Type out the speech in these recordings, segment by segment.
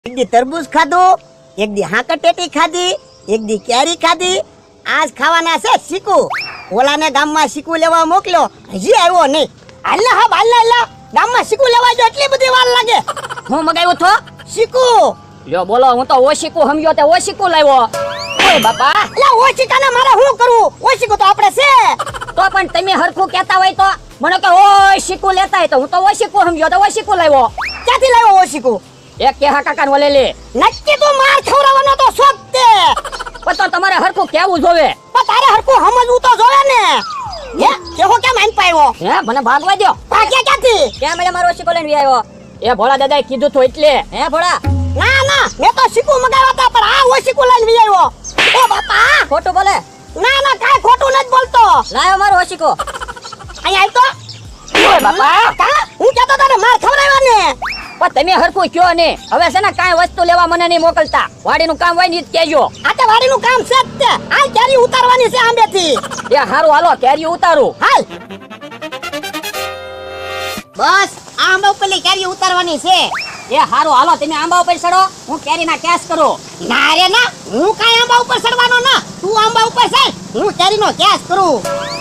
એક દી તરબૂચ ખાધું, એક દી હાકટેટી ખાધી, એક દી કેરી ખાધી. આજ ખાવાના છે શીકુ. ઓલાને ગામમાં શીકુ લેવા મોકલ્યો, હજી આવ્યો નહીં. હાલના હા હાલના ગામમાં શીકુ લેવા જો એટલી બધી વાર લાગે. હું મગાવ્યો તો શીકુ લ્યો બોલો, હું તો ઓશીકુ સમજ્યો તે ઓશીકુ લાવ્યો. ઓય બાપા, એટલે ઓશિકાને મારે શું કરવું? ઓશિકુ તો આપણે છે. તો પણ તમે હરખું કહેતા હોય તો મને કે ઓશીકુ લેતા હોય તો હું તો ઓશીકુ સમજ્યો તો ઓશીકુ લાવ્યો. ક્યાંથી લાવ્યો ઓશિકુ? એક કેહા કાકાને ઓલે લે. નક્કી તો માર ખવડાવવાનો તો શોખ તે. પણ તો તમારે હરખું કેવું જોવે. પણ તારે હરખું સમજવું તો જોવે ને. હે કેહો કેમ આન પાયો? હે મને ભાગવા દો. ભાગ્યા ક્યાંથી? કેમ એટલે મારો ઓશીકુ લઈને આવ્યો? એ ભોળા દાદાએ કીધું તો એટલે. હે ભોળા, ના ના મેં તો શીકુ મગાવ્યા હતા પણ આ ઓશિકુ લઈને આવ્યો. ઓ બાપા, ખોટું બોલે. ના ના કાઈ ખોટું નથી બોલતો. લાયો મારો ઓશીકુ. અહીંયા આવ તો. ઓય બાપા, કા હું કહેતો તને માર ખવડાવ્યા ને. પણ તમે હરખું કયો ને. હવે છે ને કાંઈ વસ્તુ લેવા મને નહીં મોકલતા. વાડીનું કામ હોય ને ઈ જ કહેજો. આ તે વાડીનું કામ છે જ તે. હાલ કેરી ઉતારવાની છે આંબેથી. એ હારું હાલો કેરી ઉતારું. હાલ બસ આંબા ઉપરલી કેરી ઉતારવાની છે. એ હારું હાલો તમે આંબા ઉપર ચડો, હું કેરીના કેસ કરું. ના રે ના, હું કાઈ આંબા ઉપર ચડવાનો ના. તું આંબા ઉપર ચડ, હું કેરીનો કેસ કરું.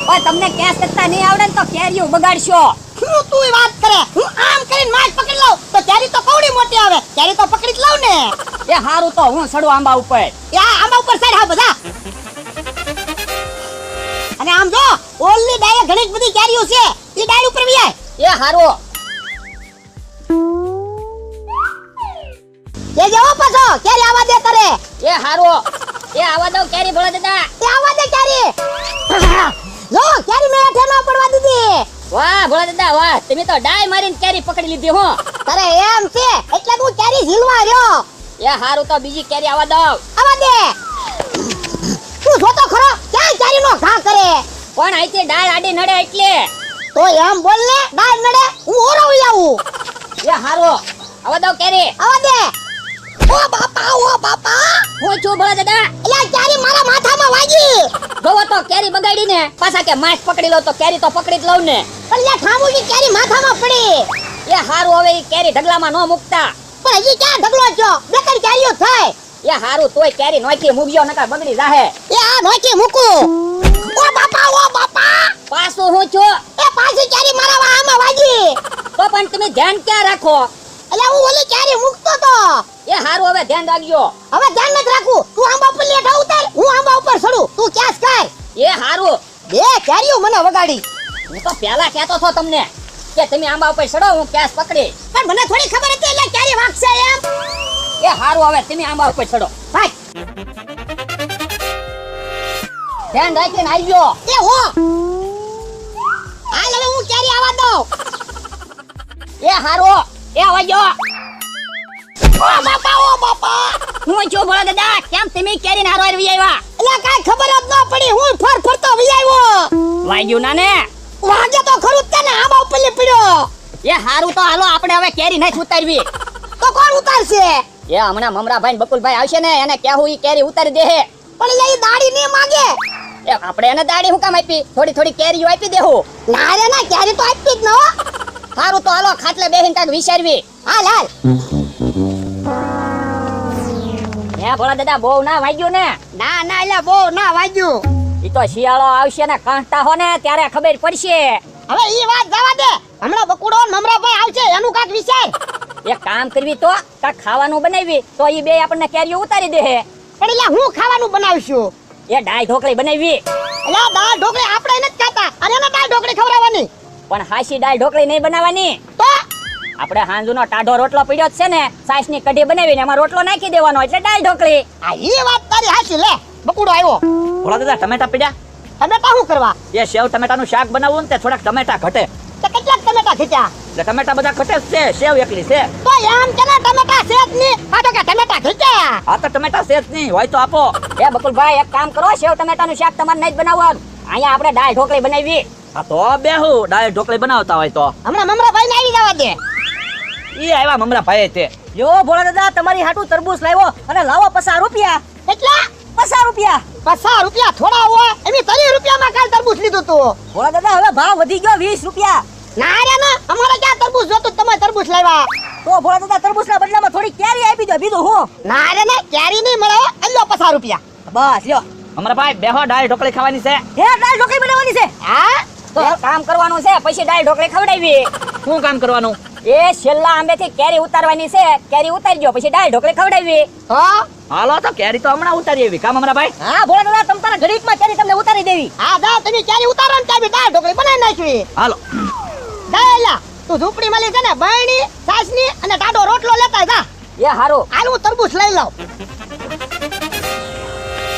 ઓય તમને કેસ કરતા નહીં આવડે ને તો કેરીઓ બગાડશો. હું તું વાત કરે. હું આમ કરીને માছ પકડી લઉં તો કેરી તો કવડી મોટી આવે. કેરી તો પકડી જ લઉં ને. એ હારું તો હું ચડું આંબા ઉપર. યા આંબા ઉપર ચડ હા બધા. અને આમ જો ઓલની ડાળે ઘણી બધી કેરીઓ છે. ઈ ડાળ ઉપર વિયાય. એ હારું. જે જેવો પાછો કેરી આવા દે કરે. એ હારું. એ આવા દો કેરી ભોળા દાદા. એ આવા દે કેરી. જો કેરી મેં હેઠે ન પડવા દીધી. વાહ ભોળા દાદા વાહ, તમે તો ડાય મારીને કેરી પકડી લીધી હો. અરે એમ છે એટલે તું કેરી ઝીલવા રહ્યો. એ હારું તો બીજી કેરી આવા દો. આવા દે. તું જોતો ખરો ક્યાં કેરીનો ઘા કરે. પણ અહીંથી ડાળ આડી નડે એટલે. તો એમ બોલ ને ડાળ નડે હું ઓરવી આવું. એ હારું આવા દો કેરી. આવા દે. ઓ બાપા ઓ બાપા. હું છું ભોળા દાદા. એટલે કેરી મારા માથામાં વાગી. જોવો તો કેરી બગાડીને પાછા કે માছ પકડી લો તો કેરી તો પકડી જ લઉં ને. પણ લે ઠામુજી કેરી માથામાં પડી. એ હારું હવે ઈ કેરી ઢગલામાં ન મૂકતા. પણ હજી ક્યાં ઢગલો છો? બે ત્રણ કેરીઓ થાય. એ હારું તોય કેરી નોખી મૂકજો નકર બગડી જાહે. એ આ નોખી મૂકું. ઓ બાપા ઓ બાપા. પાછું હું છું. એ પાછી કેરી મારા વાહામાં વાગી. તો પણ તમે ધ્યાન ક્યાં રાખો? એટલે હું ઓલી કેરી મૂકતો તો. એ હારું હવે ધ્યાન રાખજો. હવે ધ્યાન નથી રાખું. તું આંબા ઉપર લેઠા ઉતાર, હું આંબા ઉપર ચડું. તું કેસ કર. એ હારું. બે કેરીઓ મને વગાડી. હું તો પહેલા કહેતો હતો તમને કે તમે આંબા ઉપર ચડો હું કેસ પકડી. પણ મને થોડી ખબર હતી એટલે કેરી વાગશે એમ. એ હારું હવે તમે આંબા ઉપર ચડો. ભાઈ ધ્યાન રાખીને આવજો. એ હો. હાલ હવે હું કેરી આવા દઉં. એ હારું. એ આવજો. ઓ બાપા ઓ બાપા. હું છું ભોળા દાદા. કેમ તમે કેરી ના હારવાર વી આવ્યા? એટલે કાઈ ખબર જ ન પડી. હું ફરતો વી આવ્યો. વાગ્યું ના ને? વાગે તો ખરું જ ને આંબા ઉપર લે પડ્યો. એ હારું તો હાલો આપણે હવે કેરી નહીં ઉતારવી. તો કોણ ઉતારશે? એ હમણાં મમરાભાઈ ને બકુલભાઈ આવશે ને એને કહેવું ઈ કેરી ઉતારી દે. પણ એટલે ઈ દાડી નહીં માંગે. એ આપણે એને દાડી હું કામ આપી? થોડી થોડી કેરીઓ આપી દેવું. ના રે ના કેરી તો આપી જ ન હો. હારું તો હાલો ખાટલે બેહીને કાંઈક વિચારવી. હાલ હાલ. હે ભોળા દાદા બહુ ના વાગ્યું ને? ના ના એટલે બહુ ના વાગ્યું. ઈ તો શિયાળો આવશે ને કાંટા હો ને ત્યારે ખબર પડશે. હવે ઈ વાત જવા દે. હમણાં બકુડો ને મમરાભાઈ આવશે એનું કાક વિચાર. એક કામ કરવી તો કાંઈક ખાવાનું બનાવી તો ઈ બે આપણને કેરીઓ ઉતારી દે. પણ એટલે હું ખાવાનું બનાવશું? એ ડાળ ઢોકળી બનાવી. એટલે દાળ ઢોકળી આપણે નથી ખાતા અને એને દાળ ઢોકળી ખવડાવવાની. પણ હાસી દાળ ઢોકળી નહીં બનાવવાની. તો આપણે હાંજુનો ટાઢો રોટલો પીડ્યો જ છે ને, સાસની કઢી બનાવીને એમાં રોટલો નાખી દેવાનો એટલે દાળ ઢોકળી. આ ઈ વાત તારી હાચી. લે બકુડો આવ્યો. ભોળા દાદા ટમેટા પીડ્યા? ટમેટા શું કરવા? એ સેવ ટમેટાનું શાક બનાવવું ને તે થોડાક ટમેટા ઘટે. તે કેટલાક ટમેટા ખીચ્યા? એટલે ટમેટા બધા ઘટે જ છે, સેવ એકલી છે. તો એમ કે ને ટમેટા છે જ નહીં. આ તો કે ટમેટા ખીચ્યા. આ તો ટમેટા છે જ નહીં, હોય તો આપો. એ બકુલભાઈ એક કામ કરો, સેવ ટમેટાનું શાક તમારે નહીં જ બનાવવાનું. અહીંયા આપણે દાળ ઢોકળી બનાવી. આ તો બેહુ ડાળ ઢોકળી બનાવતા હોય તો. હમણાં મમરાભાઈ ને આવી જવા દે. ઈ આવ્યા મમરા ભાઈ તે. જો ભોળા દાદા તમારી હાટુ તરબૂચ લાવ્યો અને લાવો 50 રૂપિયા. કેટલા? 50 રૂપિયા. 50 રૂપિયા થોડા હોય. એની 30 રૂપિયામાં કાલ તરબૂચ લીધું તું. ભોળા દાદા હવે ભાવ વધી ગયો 20 રૂપિયા. ના રે ના, અમારે ક્યાં તરબૂચ જોતું તમે તરબૂચ લાવ્યા. તો ભોળા દાદા તરબૂચના બદલામાં થોડી કેરી આપી દો બીજું હું. ના રે ના કેરી નહીં મળે હો. અલ્યો 50 રૂપિયા. બસ લ્યો. મમરા ભાઈ બેહો દાળ ઢોકળી ખાવાની છે. હે દાળ ઢોકળી બનાવવાની છે. હા તો એક કામ કરવાનું છે પછી દાળ ઢોકળી ખવડાવી. શું કામ કરવાનું? એ છેલ્લા આંબેથી કેરી ઉતારવાની છે. કેરી ઉતારજો પછી દાળ ઢોકળી ખવડાવી. તો હાલો તો કેરી તો હમણાં ઉતારી એવી કા મમરા ભાઈ? હા ભોળા દાદા તમ તારા ઘડીકમાં કેરી તમને ઉતારી દેવી. આ દા તમે કેરી ઉતારો ને ત્યાં બી દાળ ઢોકળી બનાવી નાખવી. હાલો. દાયલા તું ઝૂંપડી માં છે ને બરણી સાસની અને ટાઢો રોટલો લેતા જા. એ હારું. હાલ હું તરબૂચ લઈ લઉં.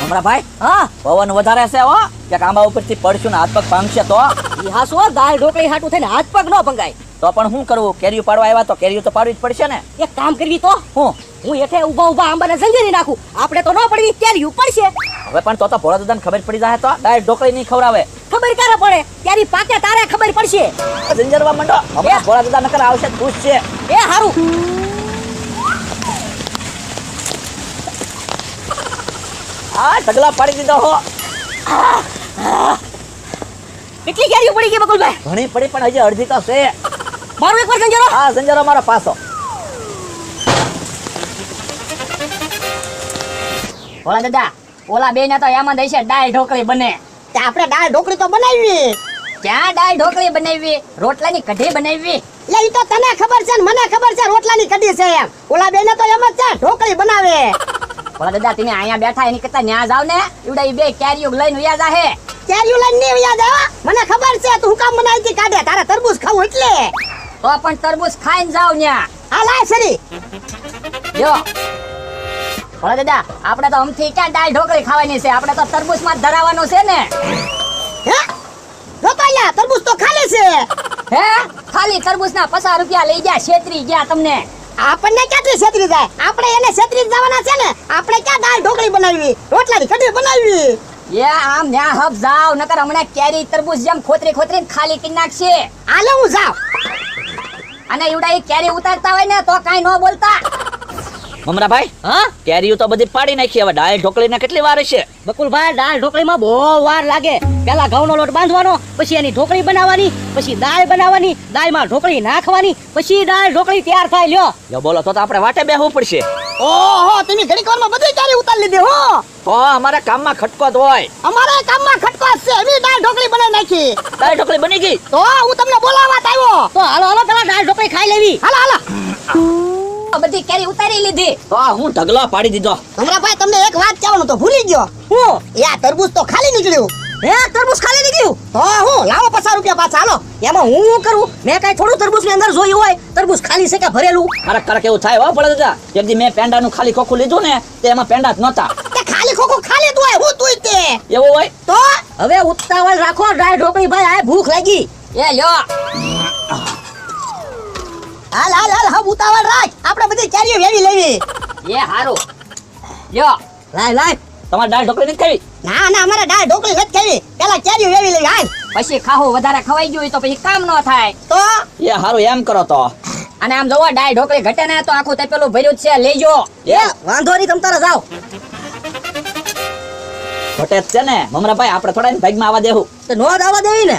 મમરા ભાઈ હા પવન વધારે છે હો. ક્યાંક આંબા ઉપરથી પડશું ને હાથ પગ ભાંગશે તો ઈ હાસુ દાળ ઢોકળી હાટું થઈને હાથ પગ ન ભંગાય. તો પણ શું કરવું? કેરીઓ પાડવા આવ્યા તો કેરીઓ તો પાડવી જ પડશે ને. એક કામ કરવી તો હું હું એઠે ઊભા ઊભા આંબાને સંજેરી નાખું. આપણે તો ન પડવી કેરી પડશે. હવે પણ તો ભોળા દાદાને ખબર પડી જાય તો દાળ ઢોકળી નહીં ખવડાવે. ખબર ક્યારે પડે? કેરી પાકે તારે ખબર પડશે. ઝંઝરવા મંડો. હમણાં ભોળા દાદા નકર આવશે જ પૂછશે. એ હારું. આ ઢગલા પાડી દીધો હો. કેટલી કેરીઓ પડી ગઈ બકુલભાઈ? ઘણી પડી પણ હજી અડધી તો છે. મારું એકવાર સંજેરો. આ ઝંઝરો મારો પાસો. ભોળા દાદા ઓલા બે ને તો એમ જ હશે દાળ ઢોકળી બને. તે આપણે દાળ ઢોકળી તો બનાવી. ક્યાં દાળ ઢોકળી બનાવી? રોટલાની કઢી બનાવી. લે ઈ તો તને ખબર છે ને મને ખબર છે રોટલાની કઢી છે એમ. ઓલા બેને તો એમ જ છે ઢોકળી બનાવે. ભોળા દાદા તમે અહીંયા બેઠા એની કરતા ન્યા જાવ ને. ઈવડા ઈ બે કેરીઓ લઈને વ્યા જાહે. કેરીઓ લઈને નહીં યાદ આવ્યા? મને ખબર છે તું કામ બનાવી હતી કાઢે તારે તરબૂચ ખાવું એટલે. તો પણ તરબૂચ ખાઈને જાવ ન્યા. હા લાય સરી. જો ભોળા દાદા આપણે તો અમથી ક્યાં દાળ ઢોકળી ખાવાની છે? આપણે તો તરબૂચમાં જ ધરાવવાનું છે ને. હે રોપાયા તરબૂચ તો ખાલી છે. હે ખાલી તરબૂચના 50 રૂપિયા લઈ ગયા. છેતરી ગયા તમને. આપણને ક્યાંથી છેતરી જાય? આપણે એને છેતરી જવાના છે ને. આપણે ક્યાં દાળ ઢોકળી બનાવી રોટલાની કઢી બનાવી. એ આમ ન્યા હબ જાવ નકર હમણાં કેરી તરબૂચ જેમ ખોતરી ખોતરીને ખાલી કરી નાખશે. હાલે હું જાઉં. અને ઈવડા ઈ કેરી ઉતારતા હોય ને તો કાઈ ન બોલતા. મમરા ભાઈ હા કેરીઓ તો બધી પાડી નાખી. હવે દાળ ઢોકળીને કેટલી વાર છે? બકુલભાઈ દાળ ઢોકળીમાં બહુ વાર લાગે. પેલા ઘઉંનો લોટ બાંધવાનો, પછી એની ઢોકળી બનાવવાની, પછી દાળ બનાવવાની, દાળમાં ઢોકળી નાખવાની, પછી દાળ ઢોકળી તૈયાર થાય. લ્યો જો બોલો તો આપણે વાટે બેહવું પડશે. ઓહો તમે ઘડીક વારમાં બધી કેરી ઉતારી લીધી હો. તો અમારા કામમાં ખટકો જ હોય. અમારા કામમાં ખટકો છે. એવી દાળ ઢોકળી બનાવી નાખી. દાળ ઢોકળી બની ગઈ. તો હું તમને બોલાવવા જ આવ્યો. તો હાલો હાલો પેલા દાળ ઢોકળી ખાઈ લેવી. હાલો હાલો. બધી કેરી ઉતારી લીધી. તો હું ઢગલો પાડી દીધો. હમણાં તમને એક વાત કહેવાનું તો ભૂલી ગયો. હું એ આ તરબૂચ તો ખાલી નીકળ્યું. હે તરબૂચ ખાલી નીકળ્યું? તો હું લાવો 50 રૂપિયા પાછા હાલો. એમાં હું શું કરું? મેં કાઈ થોડું તરબૂચની અંદર જોયું હોય? તરબૂચ ખાલી છે કે ભરેલું? કરક કરક એવું થાય હો ભોળા દાદા. એક દી મેં પેંડાનું ખાલી ખોખું લીધું ને તે એમાં પેંડા જ નહોતા. તે ખાલી ખોખું ખાલી જ હોય. હું તુંય તે. એવું હોય તો હવે ઉતાવળ રાખો દાળ ઢોકળી ભાઈ. આ ભૂખ લાગી. એ લ્યો હાલ હાલ હાલ હા ઉતાવળ રાખ. આપણે બધી કેરીઓ વેવી લેવી. એ હારું. લ્યો લાય લાય. તમારે દાળ ઢોકળી નથી ખાવી? ના ના અમારે દાળ ઢોકળી નથી ખાવી. પેલા કેરીઓ વેવી લેવી. હાલ પછી ખાવું વધારે ખવાઈ ગયું હોય તો પછી કામ ન થાય. તો એ હારું એમ કરો તો. અને આમ જોવો દાળ ઢોકળી ઘટે ને તો આખું તે પેલું ભર્યું જ છે. લેજો. એ વાંધો નહીં તમ તારે જાઓ. ઘટે જ છે ને મમરા ભાઈ. આપણે થોડા ભાગમાં આવવા દેવું. તો નો દાવા દેવી ને.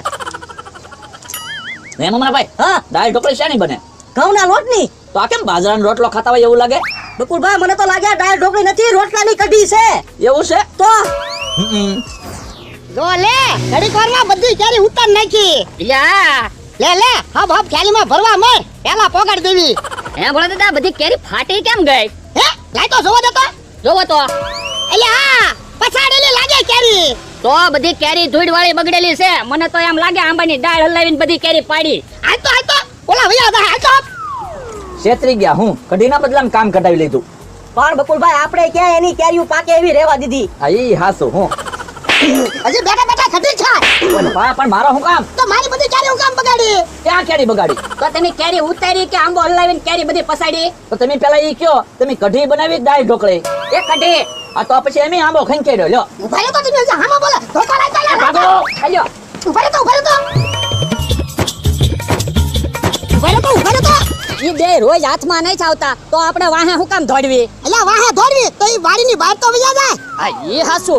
હે મમરા ભાઈ હા દાળ ઢોકળી શાની બને? ઘઉંના લોટની. તો આ કેમ બાજરાનો રોટલો ખાતા હોય એવું લાગે? બકુલભાઈ મને તો લાગ્યા દાળ ઢોકળી નથી રોટલાની કઢી છે. એવું છે? તો હમ. જો લે ઘડીક વારમાં બધી કેરી ઉતાર નાખી. યા લે લે હબ હબ કેરીમાં ભરવા મળ. પેલા પોગાડ દેવી. હે ભોળા દાદા બધી કેરી ફાટી કેમ ગઈ? હે લાય તો જોવા દેતો. જોવો તો. એટલે હા પછાડેલી લાગે કેરી. તો બધી કેરી ધૂળ વાળી બગડેલી છે. મને તો એમ લાગે આંબાની દાળ હલાવીને બધી કેરી પાડી. હાલ તો ઓલા ભૈયા દા હાલ તો. છેતરી ગયા હું. કઢીના બદલામાં કામ કઢાવી લીધું. પણ બકુલભાઈ આપણે ક્યાં એની કેરીઓ પાકે એવી રહેવા દીધી. આ ઈ હાસુ હું. હજી બેઠા બેઠા ખટી છે. પણ મારો હું કામ? તો મારી બધી કેરીઓ કામ બગાડી. ક્યાં કેરી બગાડી? તો તમે કેરી ઉતારી કે આંબો હલાવીને કેરી બધી પસાડી? તો તમે પેલા ઈ કયો તમે કઢી બનાવી કે દાળ ઢોકળી? એ કઢી. આ તો પછી એમ આંબો ખંચેડ્યો. લ્યો ઉભા રહો તો તમે હજી હામાં બોલે. ધોકો લાય ચાલે. ભાગો. હાલ્યો. ઉભા રહો તો ઉભા રહો તો. ઉભા રહો તો ઉભા રહો તો. ઈ બે રોજ હાથમાં નહીં ચાવતા તો આપણે વાહે હું કામ દોડવી? અલ્યા વાહે દોડવી તો ઈ વાડીની બહાર તો વયા જાય. આ ઈ હાસુ.